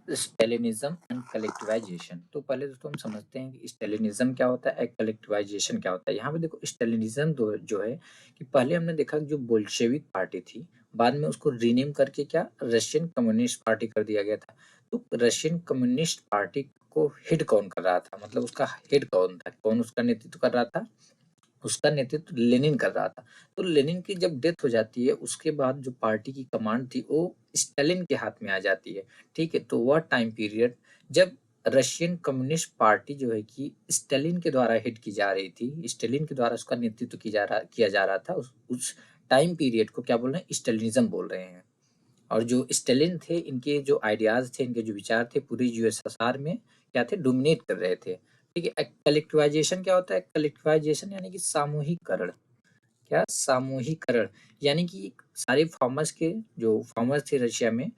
स्टेलिनिज्म and collectivisation. तो पहले दोस्तों हम समझते हैं कि स्टेलिनिज्म क्या होता है, कलेक्टिवाइजेशन क्या होता है। यहाँ पे देखो स्टेलिनिज्म जो है कि पहले हमने देखा कि जो बोल्शेविक पार्टी थी, बाद में उसको रीनेम करके क्या रशियन कम्युनिस्ट पार्टी कर दिया गया था। तो रशियन कम्युनिस्ट पार्टी को हेड कौन कर रहा था, मतलब उसका हेड कौन था, कौन उसका नेतृत्व कर रहा था, उसका नेतृत्व लेनिन कर रहा था। तो लेनिन की जब डेथ हो जाती है उसके बाद जो पार्टी की कमांड थी वो स्टालिन के हाथ में आ जाती है। ठीक है, तो वह टाइम पीरियड जब रशियन कम्युनिस्ट पार्टी जो है कि स्टालिन के द्वारा हेड की जा रही थी, स्टालिन के द्वारा उसका नेतृत्व किया जा रहा था, उस टाइम पीरियड को क्या बोल रहे हैं, स्टालिनिज्म बोल रहे हैं। और जो स्टालिन थे, इनके जो आइडियाज थे, इनके जो विचार थे, पूरे यूएसएसआर में क्या थे, डोमिनेट कर रहे थे। ठीक है, कलेक्टिवाइजेशन क्या होता है, कलेक्टिवाइजेशन यानी कि सामूहिकरण। क्या सामूहिकरण, यानी कि सारे फार्मर्स के, जो फार्मर्स थे रशिया में,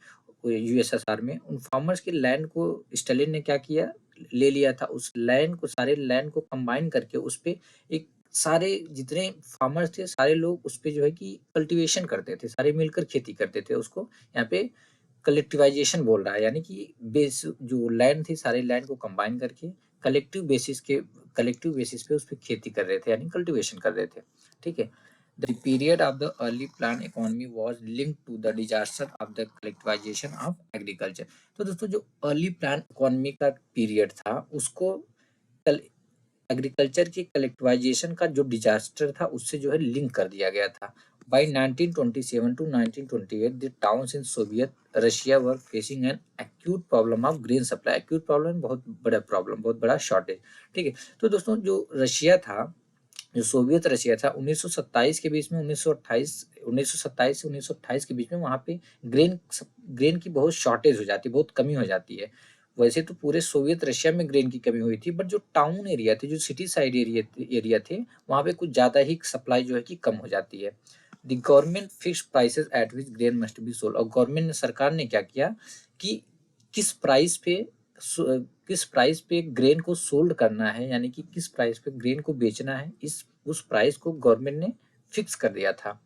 यूएसएसआर में, उन फार्मर्स के लैंड को स्टालिन ने क्या किया, ले लिया था। उस लैंड को, सारे लैंड को कंबाइन करके उस पे एक, सारे जितने फार्मर्स थे सारे लोग उस पे जो है कि कल्टीवेशन करते थे, सारे मिलकर खेती करते थे। उसको यहाँ पे कलेक्टिवाइजेशन बोल रहा है, यानी कि बेस जो लैंड थी, सारे लैंड को कंबाइन करके कलेक्टिव बेसिस पे उस पर खेती कर रहे थे, यानी कल्टीवेशन कर रहे थे। ठीक है, the period of the early plan economy was linked to the disaster of the collectivisation of agriculture. तो दोस्तों जो अर्ली प्लान इकोनॉमी का पीरियड था उसको एग्रीकल्चर की कलेक्टिवाइजेशन का जो डिजास्टर था उससे जो है लिंक कर दिया गया था। By 1927 to 1928, the towns in Soviet Russia were facing an acute problem of grain supply. Acute problem, बहुत बड़ा प्रॉब्लम, बहुत बड़ा शॉर्टेज। ठीक है, तो दोस्तों जो रशिया था, जो सोवियत रशिया था, 1927 के बीच में, 1927 से 1928 के बीच में वहाँ पे ग्रेन की बहुत शॉर्टेज हो जाती है, बहुत कमी हो जाती है। वैसे तो पूरे सोवियत रशिया में ग्रेन की कमी हुई थी, बट जो टाउन एरिया थे, जो सिटी साइड एरिया थे, वहाँ पे कुछ ज़्यादा ही सप्लाई जो है कि कम हो जाती है। The government fix prices eight which grain must be sold. और गवर्नमेंट ने, सरकार ने क्या किया कि किस प्राइस पे किस प्राइस पे ग्रेन को सोल्ड करना है, यानी कि किस प्राइस पे ग्रेन को बेचना है, इस उस प्राइस को गवर्नमेंट ने फिक्स कर दिया था।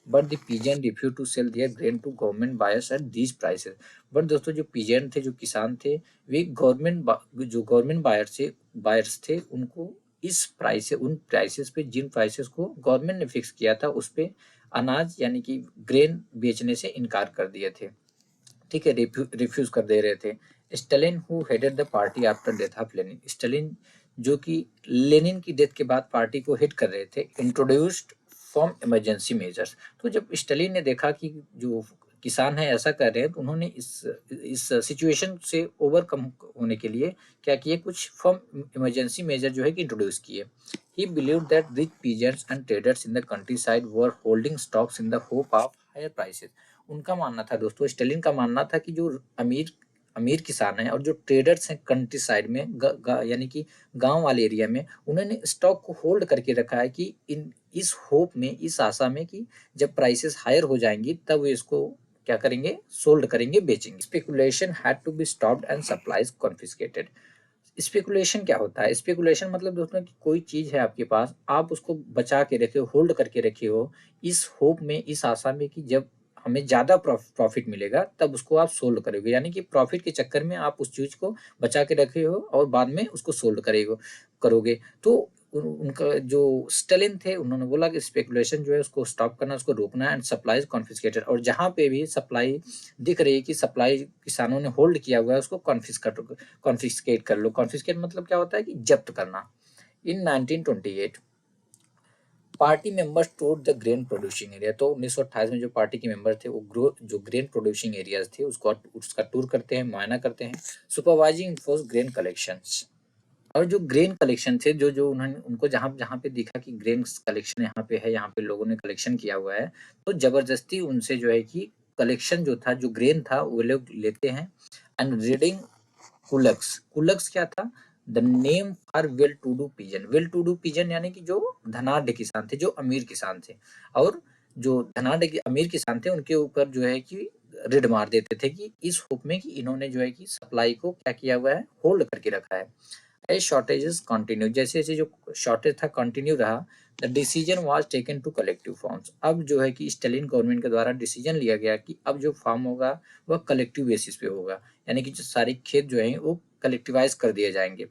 But the peasant refuse to sell their grain to government buyers at these prices. But दोस्तों जो पीजेंट थे, जो किसान थे, वे गवर्नमेंट बायर्स थे, उनको इस प्राइस से, उन प्राइसेस पे, जिन प्राइसेस को गवर्नमेंट ने फिक्स किया था उस पे अनाज यानी कि ग्रेन बेचने से इनकार कर दिए थे। ठीक है, रिफ्यूज कर दे रहे थे। Stalin who headed the party after death of Lenin. Stalin जो कि लेनिन की डेथ के बाद पार्टी को हेड कर रहे थे, इंट्रोड्यूस्ड फॉर्म इमरजेंसी मेजर्स। तो जब स्टालिन ने देखा कि जो किसान है ऐसा कर रहे हैं, तो उन्होंने इस सिचुएशन से ओवरकम होने के लिए क्या किए, कुछ फॉर्म इमरजेंसी मेजर जो है कि इंट्रोड्यूस किए। He believed that rich peasants and traders in the countryside were holding stocks in the hope of higher prices. उनका मानना था दोस्तों, स्टालिन का मानना था कि जो अमीर अमीर किसान हैं और जो ट्रेडर्स हैं कंट्री साइड में, यानी कि गांव वाले एरिया में, उन्होंने स्टॉक को होल्ड करके रखा है कि इस होप में, इस आशा में कि जब प्राइसेस हायर हो जाएंगी तब वो इसको क्या करेंगे, सोल्ड करेंगे, बेचेंगे। Speculation had to be stopped and supplies confiscated. Speculation क्या होता है, स्पेकुलेशन मतलब दोस्तों कि कोई चीज है आपके पास, आप उसको बचा के रखे हो, होल्ड करके रखे हो, इस होप में, इस आशा में कि जब हमें ज्यादा प्रॉफिट मिलेगा तब उसको आप सोल्ड करोगे, यानी कि प्रॉफिट के चक्कर में आप उस चीज को बचा के रखे हो और बाद में उसको सोल्ड करोगे। तो उनका जो स्टालिन थे, उन्होंने बोला कि स्पेकुलेशन जो है उसको स्टॉप करना, उसको रोकना, एंड सप्लाई कॉन्फिस्केटेड। और जहां पे भी सप्लाई दिख रही है कि सप्लाई किसानों ने होल्ड किया हुआ है, उसको कॉन्फिस्केट कर लो। कॉन्फिस्केट मतलब क्या होता है कि जब्त करना। इन 1928 party members tour the grain producing area. तो 1928 में जो पार्टी के मेंबर थे वो जो ग्रेन प्रोड्यूसिंग एरियाज थे उसका टूर करते हैं, मुआयना करते हैं। Supervising enforce grain collections. और जो ग्रेन कलेक्शन थे, जो जो उन्होंने, उनको जहाँ जहाँ पे दिखा कि ग्रेन कलेक्शन यहाँ पे है, यहाँ पे लोगों ने कलेक्शन किया हुआ है, तो जबरदस्ती उनसे जो है कि कलेक्शन जो था, जो ग्रेन था, वो लोग लेते हैं। And reading कुलक्स। कुलक्स क्या था, the name for well to do peasant. Well to do peasant यानी कि जो धनाढ़ किसान थे, जो अमीर किसान थे, और जो धनाढ़ अमीर किसान थे उनके ऊपर जो है कि रेड मार देते थे कि इस होप में कि इन्होंने जो है कि सप्लाई को क्या किया हुआ है, होल्ड करके रखा है। एज शॉर्टेजेस कंटिन्यू, जैसे जैसे जो शॉर्टेज था कंटिन्यू रहा, the decision was taken to collective farms. अब जो है कि स्टालिन गवर्नमेंट के द्वारा डिसीजन लिया गया कि अब जो फार्म होगा वह कलेक्टिव बेसिस पे होगा, यानी कि जो सारे खेत जो हैं वो कलेक्टिवाइज कर दिए जाएंगे।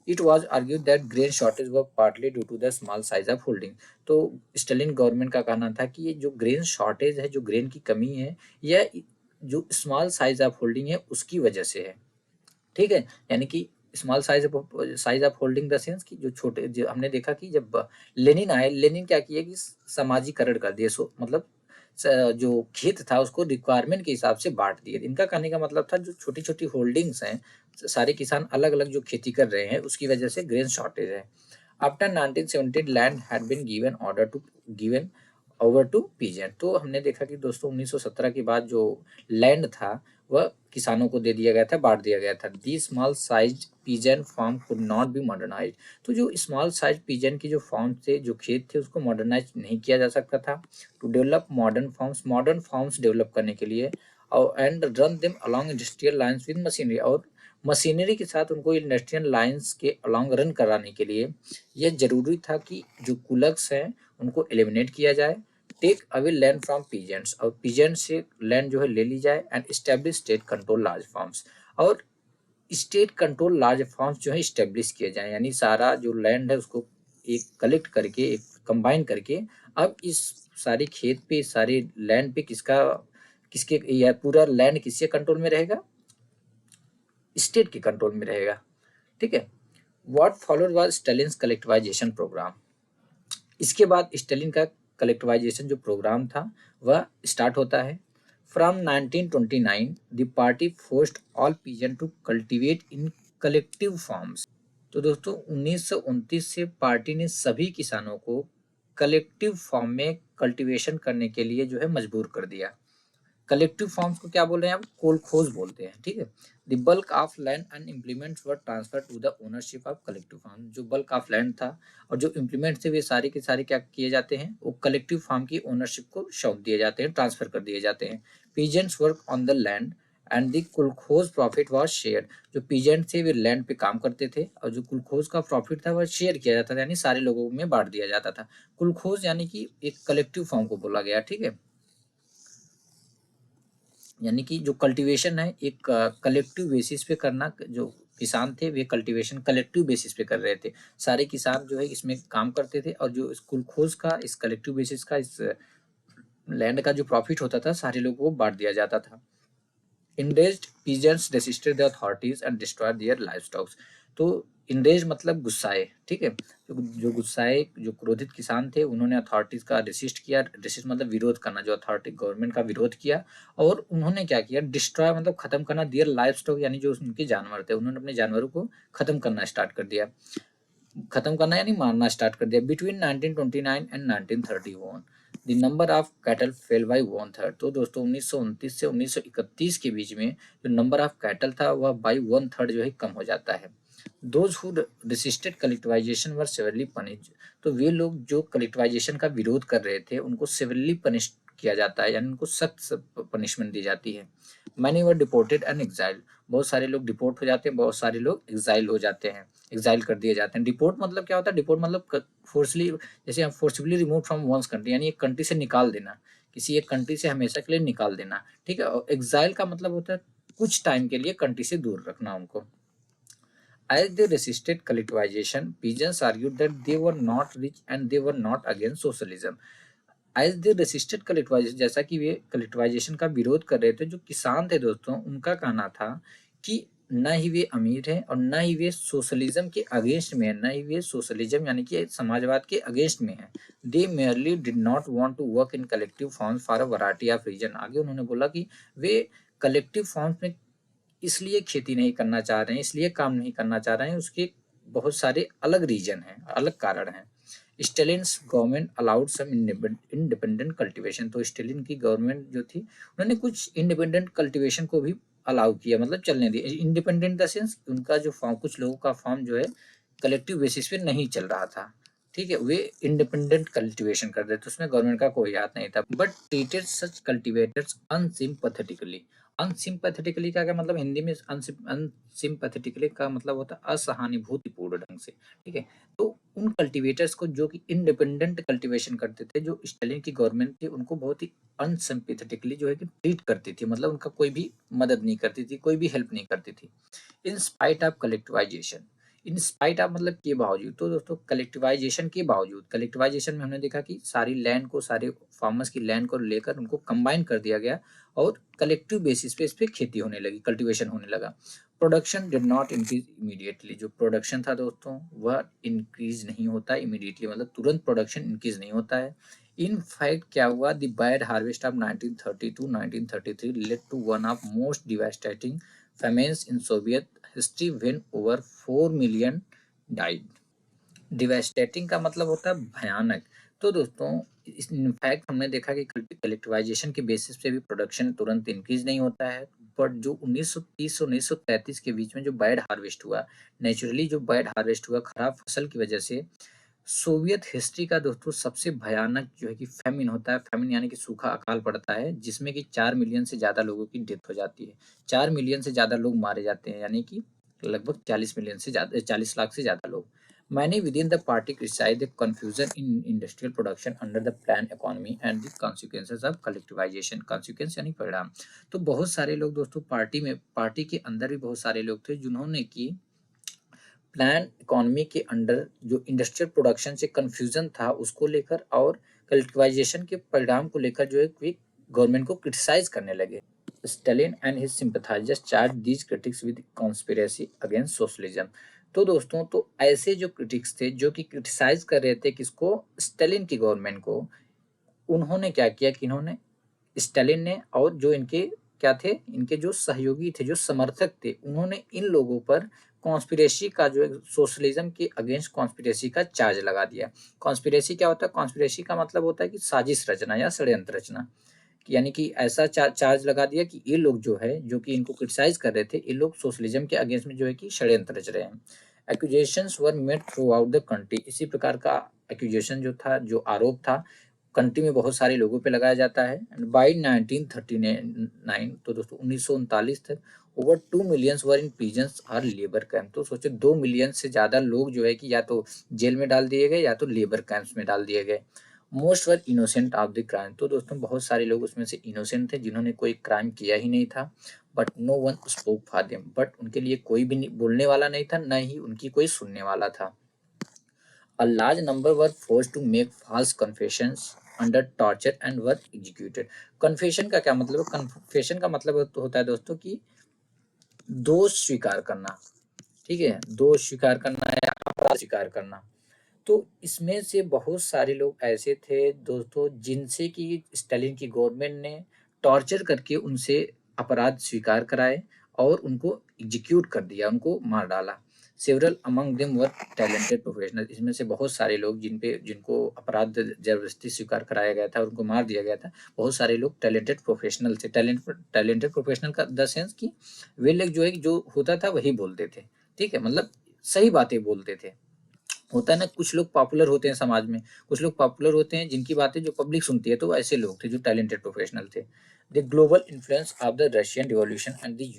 It was argued that grain shortage was partly due to the small size of holding. तो स्टालिन गवर्नमेंट का कहना था कि ये जो ग्रेन शॉर्टेज है, जो ग्रेन की कमी है, यह जो स्मॉल साइज ऑफ होल्डिंग है उसकी वजह से है। ठीक है, यानी कि small size of holding the sense कि जो छोटे, जो हमने देखा कि जब लेनिन आए, लेनिन क्या किया कि समाजीकरण कर दिए, सो मतलब जो खेत था उसको रिक्वायरमेंट के हिसाब से बांट दिए। इनका कहने का मतलब था जो छोटी छोटी होल्डिंग्स हैं, सारे किसान अलग अलग जो खेती कर रहे हैं उसकी वजह से ग्रेन शॉर्टेज है। After 1970 land had been given over to peasant. तो हमने देखा कि दोस्तों 1917 के बाद जो लैंड था वह किसानों को दे दिया गया था, बांट दिया गया था। The small size peasant farm could not be modernise. तो जो स्मॉल साइज पीजेंट की जो फार्म थे, जो खेत थे, उसको मॉडर्नाइज नहीं किया जा सकता था। To develop modern farms develop करने के लिए और and run them along industrial lines with machinery, और मशीनरी के साथ उनको इंडस्ट्रियल लाइन्स के अलोंग रन कराने के लिए यह जरूरी था कि जो कुलक्स हैं उनको एलिमिनेट किया जाए। Take away land from peasants, और पीजेंट से लैंड जो है ले ली जाए। And establish state control large farms, और स्टेट कंट्रोल लार्ज फार्म्स जो है स्टैब्लिश किए जाए, यानी सारा जो लैंड है उसको एक कलेक्ट करके, एक कंबाइन करके अब इस सारे खेत पे, इस सारे लैंड पे किसके या पूरा लैंड किसके कंट्रोल में रहेगा? स्टेट के कंट्रोल में रहेगा। ठीक है। What followed was Stalin's collectivisation programme. इसके बाद स्टालिन का कलेक्टिवाइजेशन जो प्रोग्राम था वह स्टार्ट होता है। From 1929 the party forced all peasant to cultivate in collective farms. तो दोस्तों 1929 से पार्टी ने सभी किसानों को कलेक्टिव फॉर्म में कल्टीवेशन करने के लिए जो है मजबूर कर दिया। कलेक्टिव फॉर्म्स को क्या बोल रहे हैं? आप कोलखोज बोलते हैं। ठीक है। The bulk of land and implements were transfer to the ownership of collective farm. जो बल्क ऑफ लैंड था और जो इम्प्लीमेंट्स थे वे सारे के सारे क्या किए जाते हैं? वो कलेक्टिव फार्म की ओनरशिप को सौंप दिए जाते हैं, ट्रांसफर कर दिए जाते हैं। Peasants work on the land and the kolkhoz profit was share. जो पीजेंट थे वे लैंड पे काम करते थे और जो कुलखोज का प्रॉफिट था वह शेयर किया जाता था, यानी सारे लोगों में बांट दिया जाता था। कुलखोज यानी कि एक कलेक्टिव फॉर्म को बोला गया। ठीक है, यानी कि जो कल्टीवेशन है एक कलेक्टिव बेसिस पे करना। जो किसान थे वे कल्टीवेशन कलेक्टिव बेसिस पे कर रहे थे, सारे किसान जो है इसमें काम करते थे, और जो स्कूल खोज का इस कलेक्टिव बेसिस का इस लैंड का जो प्रॉफिट होता था सारे लोगों को बांट दिया जाता था। Enraged peasants resisted the authorities and destroyed their livestock। तो enraged मतलब गुस्साए। ठीक है, जो गुस्साए, जो क्रोधित किसान थे उन्होंने अथॉरिटीज का रेसिस्ट किया। रेसिस्ट मतलब विरोध करना, जो अथॉरिटी गवर्नमेंट का विरोध किया। और उन्होंने क्या किया? डिस्ट्रॉय मतलब खत्म करना, देयर लाइफ स्टॉक यानी जो उनके जानवर थे, उन्होंने अपने जानवरों को खत्म करना स्टार्ट कर दिया। खत्म करना यानी मारना स्टार्ट कर दिया। Between 1929 and 1931 the number of cattle fell by 1/3। तो दोस्तों 1929 से 1931 के बीच में जो नंबर ऑफ कैटल था वह बाय 1/3 जो है कम हो जाता है। Those who resisted collectivisation were severally punish. तो वे लोग जो कलेक्टिवाइजेशन का विरोध कर रहे थे उनको सेवरली पनिश किया जाता है, यानी उनको सख्त पनिशमेंट दी जाती है। Many were deported and exile. बहुत सारे लोग डिपोर्ट हो जाते हैं, बहुत सारे लोग एग्जाइल हो जाते हैं, एग्जाइल कर दिए जाते हैं। डिपोर्ट मतलब क्या होता है? डिपोर्ट मतलब फोर्सली, जैसे हम forcefully remove from one's country, यानी एक कंट्री से निकाल देना, किसी एक कंट्री से हमेशा के लिए निकाल देना। ठीक है। और एग्जाइल का मतलब होता है कुछ टाइम के लिए कंट्री से दूर रखना उनको। As they resisted collectivization, pigeons argued that they were not rich and they were not against socialism. As they resisted collectivization, जैसा कि वे कलेक्टिवाइजेशन का विरोध कर रहे थे, जो किसान थे दोस्तों उनका कहना था कि न ही वे अमीर हैं और न ही वे सोशलिज्म के अगेंस्ट में है, न ही वे सोशलिज्म यानी कि समाजवाद के अगेंस्ट में है। They merely did not want to work in collective farms for a variety of reason. आगे उन्होंने बोला कि वे कलेक्टिव फॉर्म्स में इसलिए खेती नहीं करना चाह रहे हैं, इसलिए काम नहीं करना चाह रहे हैं, उसके बहुत सारे अलग रीजन हैं, अलग कारण हैं। Stalin's government allowed some independent cultivation. तो स्टेलिन की गवर्नमेंट जो थी उन्होंने कुछ इंडिपेंडेंट कल्टीवेशन को भी अलाउ किया, मतलब चलने दिया। इंडिपेंडेंट द सेंस उनका जो फॉर्म, कुछ लोगों का फॉर्म जो है कलेक्टिव बेसिस पे नहीं चल रहा था। ठीक है, वे इंडिपेंडेंट कल्टीवेशन कर रहे थे, उसमें गवर्नमेंट का कोई हाथ नहीं था। But treated such cultivators unsympathetically. Unsympathetically का क्या मतलब, हिंदी में अनसिम्पैथेटिकली का मतलब होता है असहानुभूतिपूर्ण ढंग से, ठीक है। तो उन कल्टीवेटर्स को जो कि इंडिपेंडेंट कल्टीवेशन करते थे, जो स्टालिन की गवर्नमेंट थी, उनको बहुत ही अनसिम्पैथेटिकली जो है कि ट्रीट करती थी, मतलब उनका कोई भी मदद नहीं करती थी, कोई भी हेल्प नहीं करती थी। In spite of collectivisation, in spite of मतलब के बावजूद, तो दोस्तों कलेक्टिवाइजेशन के बावजूद, कलेक्टिवाइजेशन में हमने देखा कि सारी लैंड को, सारे फार्मर्स की लैंड को लेकर उनको कंबाइन कर दिया गया और कलेक्टिव बेसिस पे इस पे खेती होने लगी, कल्टीवेशन होने लगा। Production did not increase immediately, जो प्रोडक्शन था दोस्तों वह इंक्रीज नहीं होता इमीडिएटली, मतलब तुरंत प्रोडक्शन इंक्रीज नहीं होता है। इन फैक्ट क्या हुआ, the bad harvest of 1932-1933 led to one of most devastating famines in Soviet history when over 4 million died। Devastating का मतलब होता है भयानक। तो दोस्तों इनफैक्ट हमने देखा कि कलेक्टिवाइजेशन के बेसिस पे भी प्रोडक्शन तुरंत इंक्रीज नहीं होता है, बट जो 1930 से 1933 के बीच में जो बैड हार्वेस्ट हुआ, नेचुरली जो बैड हार्वेस्ट हुआ खराब फसल की वजह से, सोवियत हिस्ट्री का दोस्तों सबसे भयानक जो है कि फेमिन होता है। फेमिन यानी कि सूखा अकाल पड़ता है, जिसमें कि 4 मिलियन से ज़्यादा लोगों की डेथ हो जाती है। 4 मिलियन से ज़्यादा लोग मारे जाते हैं, यानी कि लगभग 40 मिलियन से ज़्यादा, 40 लाख से ज़्यादा लोग। Many within the party criticize the confusion in industrial production under the planned economy and the consequences of collectivization। consequence यानी परिणाम। तो बहुत सारे लोग दोस्तों पार्टी में, पार्टी के अंदर भी बहुत सारे लोग थे जिन्होंने की प्लान इकोनॉमी के अंडर जो इंडस्ट्रियल प्रोडक्शन से कंफ्यूजन था उसको लेकर और कलेक्टिवाइजेशन के परिणाम को लेकर जो है कि गवर्नमेंट को क्रिटिसाइज करने लगे। Stalin and his sympathisers charge these critics with conspiracy against socialism. तो दोस्तों तो ऐसे जो क्रिटिक्स थे जो कि क्रिटिसाइज कर रहे थे किसको, स्टालिन की गवर्नमेंट को, उन्होंने क्या किया कि इन्होंने, स्टालिन ने और जो इनके क्या थे, इनके जो सहयोगी थे, जो समर्थक थे, उन्होंने इन लोगों पर कॉन्स्पिरेसी का जो सोशलिज्म के अगेंस्ट कॉन्स्पिरेसी का चार्ज लगा दिया। कॉन्स्पिरेसी क्या होता है, कॉन्स्पिरेसी का मतलब होता है कि साजिश रचना या षड्यंत्र रचना, यानी कि ऐसा चार्ज लगा दिया कि ये लोग जो है, जो कि इनको क्रिटिसाइज कर रहे थे, ये लोग सोशलिज्म के अगेंस्ट में जो है कि षड्यंत्र रच रहे हैं। Accusations were made through out the country, इसी प्रकार का एक्यूजेशन जो था, जो आरोप था, कंट्री में बहुत सारे लोगों पे लगाया जाता है। एंड बाय 1939, तो दोस्तों 1939 तक ओवर 2 मिलियंस वर इन प्रिजन्स और लेबर कैंप। तो सोचो 2 मिलियन से ज़्यादा लोग जो है कि या तो जेल में डाल दिए गए या तो लेबर कैंप्स में डाल दिए गए। Most were innocent of the crime, तो दोस्तों बहुत सारे लोग उसमें से इनोसेंट थे जिन्होंने कोई क्राइम किया ही नहीं था। But no one spoke for them, but उनके लिए कोई भी बोलने वाला नहीं था, न ही उनकी कोई सुनने वाला था। A large number were forced to make false confessions under torture and were executed। Confession का क्या मतलब है, कन्फेशन का मतलब होता है दोस्तों कि दोष स्वीकार करना, ठीक है, दोष स्वीकार करना या अपराध स्वीकार करना। तो इसमें से बहुत सारे लोग ऐसे थे दोस्तों जिनसे कि स्टालिन की गवर्नमेंट ने टॉर्चर करके उनसे अपराध स्वीकार कराए और उनको एग्जीक्यूट कर दिया, उनको मार डाला। Several among them were talented professional, इसमें से बहुत सारे लोग जिनको अपराध जबरदस्ती स्वीकार कराया गया था और उनको मार दिया गया था, बहुत सारे लोग टैलेंटेड प्रोफेशनल थे। टैलेंटेड प्रोफेशनल का द सेंस कि वे लोग जो है जो होता था वही बोलते थे, ठीक है, मतलब सही बातें बोलते थे। होता है ना, कुछ लोग पॉपुलर होते हैं समाज में, कुछ लोग पॉपुलर होते हैं जिनकी बातें जो पब्लिक सुनती है, तो ऐसे लोग थे जो टैलेंटेड प्रोफेशनल थे। The global influence of the Russian revolution and the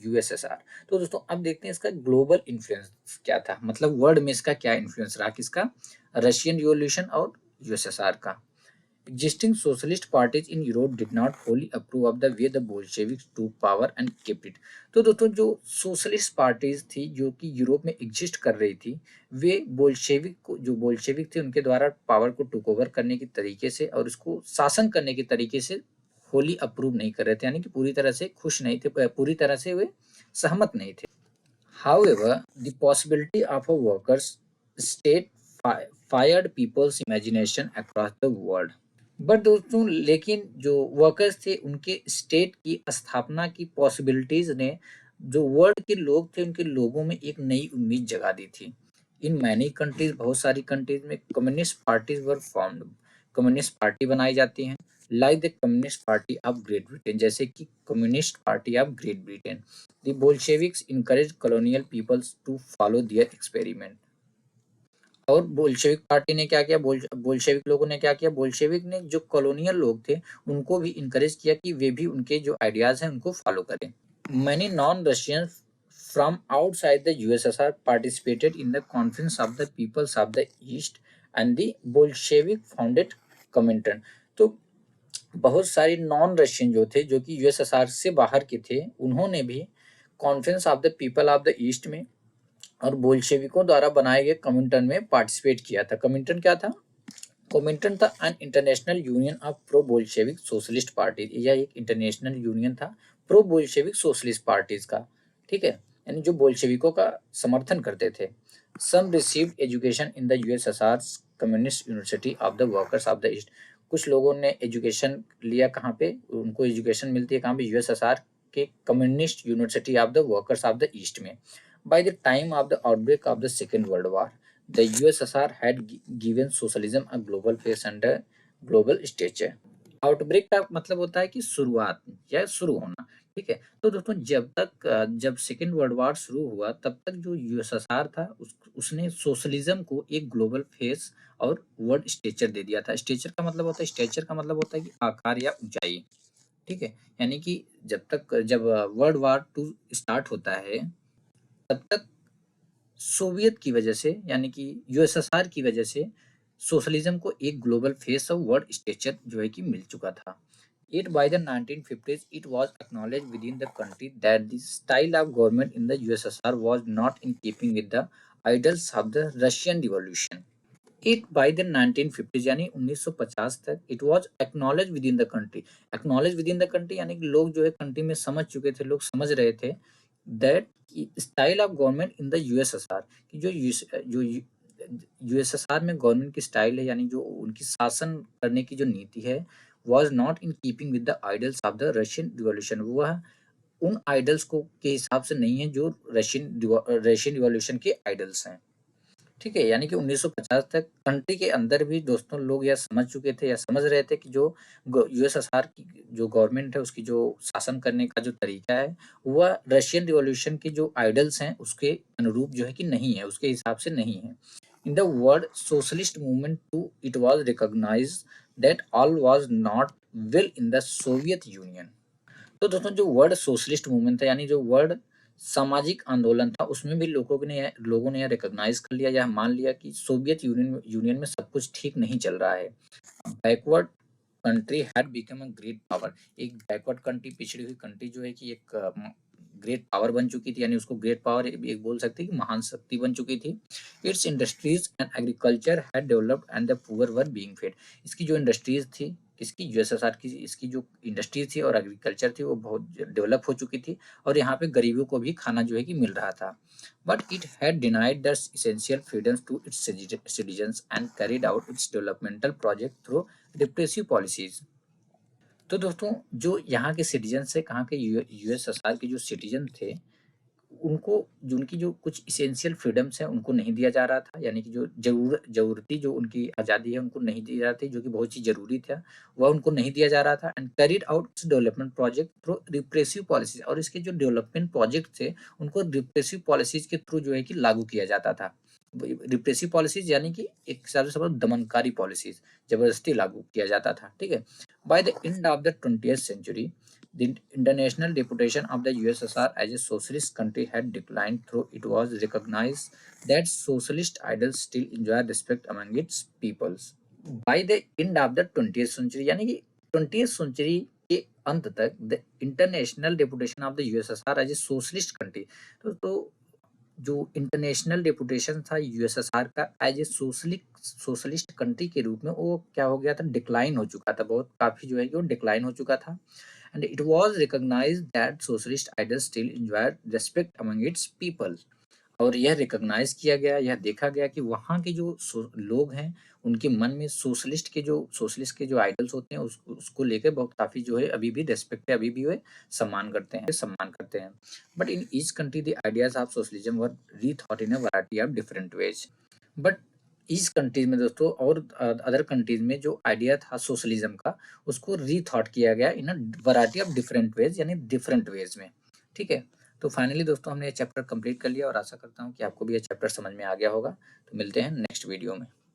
USSR. तो दोस्तों अब देखते हैं इसका ग्लोबल इन्फ्लुएंस क्या था, मतलब वर्ल्ड में इसका क्या इन्फ्लुएंस रहा, किसका, रशियन रिवॉल्यूशन और यूएसएसआर का। Existing socialist parties in Europe did not wholly approve of the way the Bolsheviks took power and kept it। तो दोस्तों जो सोशलिस्ट पार्टीज थी जो कि यूरोप में एग्जिस्ट कर रही थी, वे बोल्शेविक थे उनके द्वारा पावर को टुक ओवर करने के तरीके से और उसको शासन करने के तरीके से होली अप्रूव नहीं कर रहे थे, यानी कि पूरी तरह से खुश नहीं थे, पूरी तरह से वे सहमत नहीं थे। However, the possibility of a workers' state fired people's imagination across the world। But दोस्तों लेकिन जो वर्कर्स थे उनके स्टेट की स्थापना की पॉसिबिलिटीज ने जो वर्ल्ड के लोग थे उनके लोगों में एक नई उम्मीद जगा दी थी। इन मैनी कंट्रीज, बहुत सारी कंट्रीज में communist parties were formed, communist party बनाई जाती हैं, like the Communist Party of Great Britain, जैसे कि Communist Party of Great Britain. The Bolsheviks encourage colonial peoples to follow their experiment. और Bolshevik party ने क्या किया, बोल्शेविक लोगों ने क्या किया, बोल्शेविक ने जो कॉलोनियल लोग थे उनको भी इनकरेज किया कि वे भी उनके जो आइडियाज हैं उनको फॉलो करें। Many non-Russians from outside the USSR participated in the Conference of the Peoples of the East and the Bolshevik founded Comintern। तो बहुत सारे नॉन रशियन जो थे, जो कि यूएसएसआर से बाहर के थे, उन्होंने भी conference of the people of the East में और बोल्शेविकों द्वारा बनाए गए कमिंटन में पार्टिसिपेट किया था। कमिंटन क्या था? कमिंटन था an international union of pro Bolshevik socialist party. यह एक इंटरनेशनल यूनियन था प्रो बोल्शेविक सोशलिस्ट पार्टीज का, ठीक है, यानी जो बोल्शेविकों का समर्थन करते थे। Some received education in the USSR Communist University of the Workers of the East. कुछ लोगों ने एजुकेशन लिया कहाँ पे? उनको एजुकेशन मिलती है कहाँ पे? यूएसएसआर के Communist University of the Workers of the East में। By the time of the outbreak of the Second World War, the USSR had given socialism a global face and a global stature। Outbreak का मतलब होता है कि शुरुआत या शुरू होना, ठीक है। तो दोस्तों जब सेकेंड वर्ल्ड वॉर शुरू हुआ तब तक जो यूएसएसआर था उसने सोशलिज्म को एक ग्लोबल फेस और वर्ल्ड स्टेचर दे दिया था। स्टेचर का मतलब होता है, स्टेचर का मतलब होता है कि आकार या ऊंचाई, ठीक है। यानी कि जब वर्ल्ड वॉर टू स्टार्ट होता है तब तक सोवियत की वजह से, यानी कि यूएसएसआर की वजह से सोशलिज्म को एक global face of world stature जो है कि मिल चुका था। It by the 1950s it was acknowledged within the country that the style of government in the USSR was not in keeping with the ideals of the Russian Revolution। It by the 1950s यानी 1950 तक it was acknowledged within the country। acknowledged within the country यानी कि लोग जो है country में समझ चुके थे, लोग समझ रहे थे that style of government in the USSR कि जो यूएसएसआर में गवर्नमेंट की स्टाइल है, यानी जो उनकी शासन करने की जो नीति है, was not in keeping with the idols of the Russian revolution. वह उन आइडल्स को के हिसाब से नहीं है जो रशियन रिवॉल्यूशन के आइडल्स हैं, ठीक है। यानी कि 1950 तक कंट्री के अंदर भी दोस्तों लोग यह समझ चुके थे या समझ रहे थे कि जो यूएसएसआर की जो गवर्नमेंट है उसकी जो शासन करने का जो तरीका है वह रशियन रिवॉल्यूशन के जो आइडल्स हैं उसके अनुरूप जो है कि नहीं है, उसके हिसाब से नहीं है। In the world socialist movement to it was recognised that all was not well in the Soviet Union. तो दोस्तों जो वर्ल्ड सोशलिस्ट मूवमेंट था, यानी जो वर्ल्ड सामाजिक आंदोलन था, उसमें भी लोगों ने यह रिकॉग्नाइज कर लिया या मान लिया कि सोवियत यूनियन में सब कुछ ठीक नहीं चल रहा है। Backward country had become a great power. एक बैकवर्ड कंट्री, पिछड़ी हुई कंट्री जो है कि एक ग्रेट पावर बन चुकी थी, यानी उसको ग्रेट पावर एक बोल सकते हैं कि महान शक्ति बन चुकी थी। It's industries and agriculture had developed and the poor were being fade. इसकी जो इंडस्ट्रीज थी, किसकी? यूएसएसआर की। इसकी जो इंडस्ट्रीज थी और एग्रीकल्चर थी वो बहुत डेवलप हो चुकी थी और यहाँ पे गरीबों को भी खाना जो है कि मिल रहा था। But it had denied the essential freedoms to its citizens and carried out its developmental project through repressive policies. तो दोस्तों जो यहाँ के सिटीजन है, कहाँ के यूएसएसआर के जो सिटीजन थे, उनको जो उनकी जो कुछ इसेंशियल फ्रीडम्स हैं उनको नहीं दिया जा रहा था, यानी कि जो जरूरती जो उनकी आज़ादी है उनको नहीं दी जा रही थी, जो कि बहुत चीज जरूरी था वह उनको नहीं दिया जा रहा था। And carried out development project through repressive policies, और इसके जो डेवलपमेंट प्रोजेक्ट थे उनको रिप्रेसिव पॉलिसीज के थ्रू जो है कि लागू किया जाता था। रिप्रेसिव पॉलिसीज यानी कि एक हिसाब से समझो दमनकारी पॉलिसीज, जबरदस्ती लागू किया जाता था, ठीक है। By the end of the 20th century the international reputation of the USSR as a socialist country had declined, though it was recognized that socialist ideals still enjoy respect among its peoples। By the end of the 20th century यानी कि 20th century के अंत तक the international reputation of the USSR as a socialist country, तो जो international reputation था USSR का as a socialist country के रूप में, वो क्या हो गया था? डिक्लाइन हो चुका था, बहुत काफी जो है कि वो डिक्लाइन हो चुका था। And it was recognised that socialist ideals still enjoy respect among its people. और यह रिकॉग्नाइज किया गया, यह देखा गया कि वहाँ के जो लोग हैं उनके मन में सोशलिस्ट के जो आइडल्स होते हैं उसको लेकर बहुत काफी जो है अभी भी रेस्पेक्ट है, अभी भी वे सम्मान करते हैं। But in each country the ideas of socialism were rethought in a variety of different ways. But each countries में दोस्तों और अदर कंट्रीज में जो आइडिया था सोशलिज्म का उसको रीथॉट किया गया in a variety of different ways, यानी डिफरेंट वेज में, ठीक है। तो फाइनली दोस्तों हमने ये चैप्टर कंप्लीट कर लिया और आशा करता हूँ कि आपको भी ये चैप्टर समझ में आ गया होगा। तो मिलते हैं नेक्स्ट वीडियो में।